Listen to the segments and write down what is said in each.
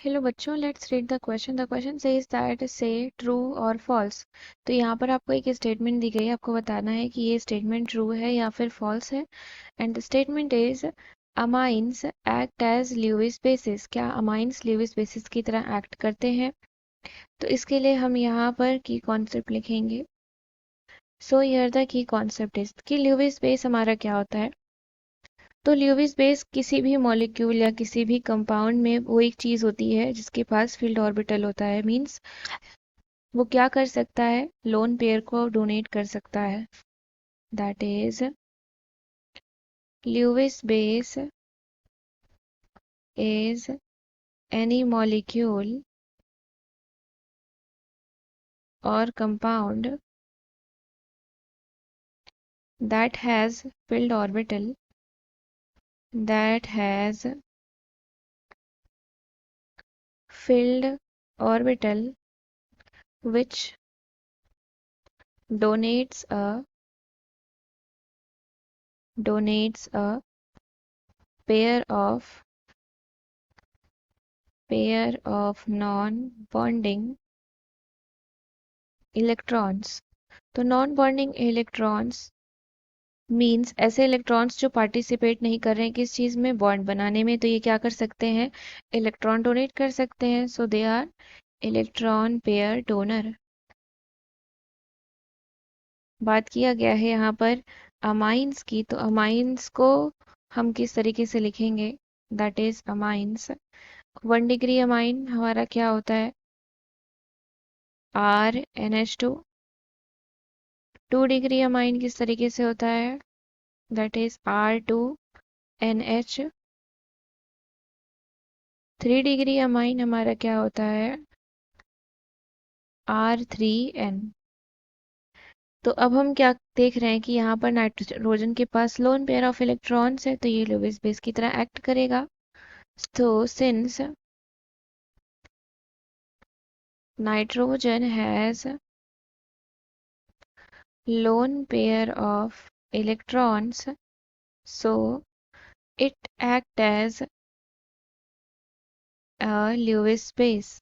Hello बच्चों, let's read the question. The question says that से true और false. तो यहाँ पर आपको एक स्टेटमेंट दी गई है, आपको बताना है कि ये स्टेटमेंट ट्रू है या फिर फॉल्स है। And the statement is amines act as Lewis basis. क्या अमाइंस ल्यूविस बेसिस की तरह एक्ट करते हैं? तो इसके लिए हम यहाँ पर की कॉन्सेप्ट लिखेंगे। So here the key concept is कि ल्यूविस बेस हमारा क्या होता है। तो ल्यूविस बेस किसी भी मॉलिक्यूल या किसी भी कंपाउंड में वो एक चीज होती है जिसके पास फील्ड ऑर्बिटल होता है। मींस वो क्या कर सकता है, लोन पेयर को डोनेट कर सकता है। That is Lewis base is any molecule और compound that has filled orbital that has filled orbital which donates a pair of non-bonding electrons। तो नॉन बॉन्डिंग इलेक्ट्रॉन्स मींस ऐसे इलेक्ट्रॉन्स जो participate नहीं कर रहे हैं किस चीज में, बॉन्ड बनाने में। तो ये क्या कर सकते हैं, इलेक्ट्रॉन डोनेट कर सकते हैं। So they are electron pair donor. बात किया गया है यहाँ पर अमाइंस की, तो अमाइंस को हम किस तरीके से लिखेंगे, that is amines. 1 degree amine हमारा क्या होता है, RnH2। 2 डिग्री अमाइन किस तरीके से होता है, that is R2NH। 3 degree amine हमारा क्या होता है, R3N। तो अब हम क्या देख रहे हैं कि यहाँ पर नाइट्रोजन के पास लोन पेयर ऑफ इलेक्ट्रॉन्स है, तो ये लुईस बेस की तरह एक्ट करेगा। तो since nitrogen has lone pair of electrons, so it act as a Lewis space।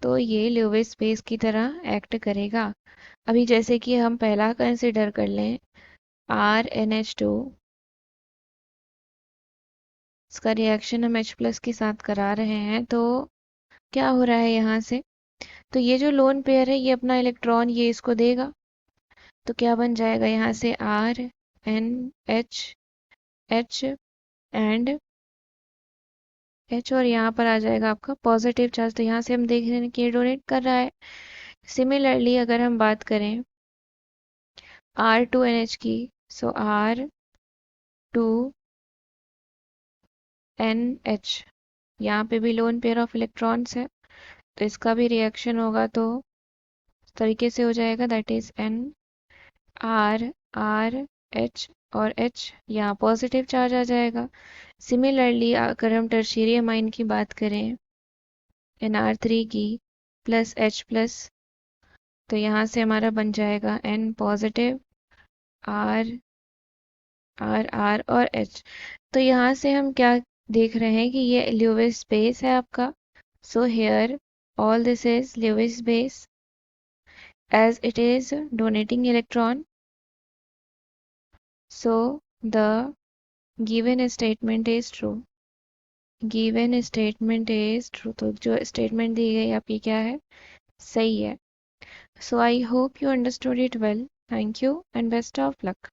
तो ये Lewis space की तरह एक्ट करेगा। अभी जैसे कि हम पहला कंसिडर कर लें, RnH2, इसका रिएक्शन हम H प्लस के साथ करा रहे हैं। तो क्या हो रहा है यहाँ से, तो ये जो लोन पेयर है ये अपना इलेक्ट्रॉन ये इसको देगा। तो क्या बन जाएगा यहाँ से, RnH H एंड H, और यहाँ पर आ जाएगा आपका पॉजिटिव चार्ज। तो यहाँ से हम देख रहे हैं कि ये डोनेट कर रहा है। सिमिलरली अगर हम बात करें R2NH की, सो R2NH, यहाँ पे भी लोन पेयर ऑफ इलेक्ट्रॉन्स है, तो इसका भी रिएक्शन होगा तो इस तरीके से हो जाएगा, दैट इज NR और H, यहाँ पॉजिटिव चार्ज आ जाएगा। सिमिलरली अगर हम टर्शियरी अमाइन की बात करें, NR3 की प्लस H प्लस, तो यहाँ से हमारा बन जाएगा N पॉजिटिव, R और H। तो यहाँ से हम क्या देख रहे हैं कि ये ल्यूविस स्पेस है आपका। So here all this is Lewis space as it is donating electron. So the given statement is true। given statement is true। तो जो स्टेटमेंट दी गई आपकी क्या है, सही है। So I hope you understood it well. Thank you and best of luck.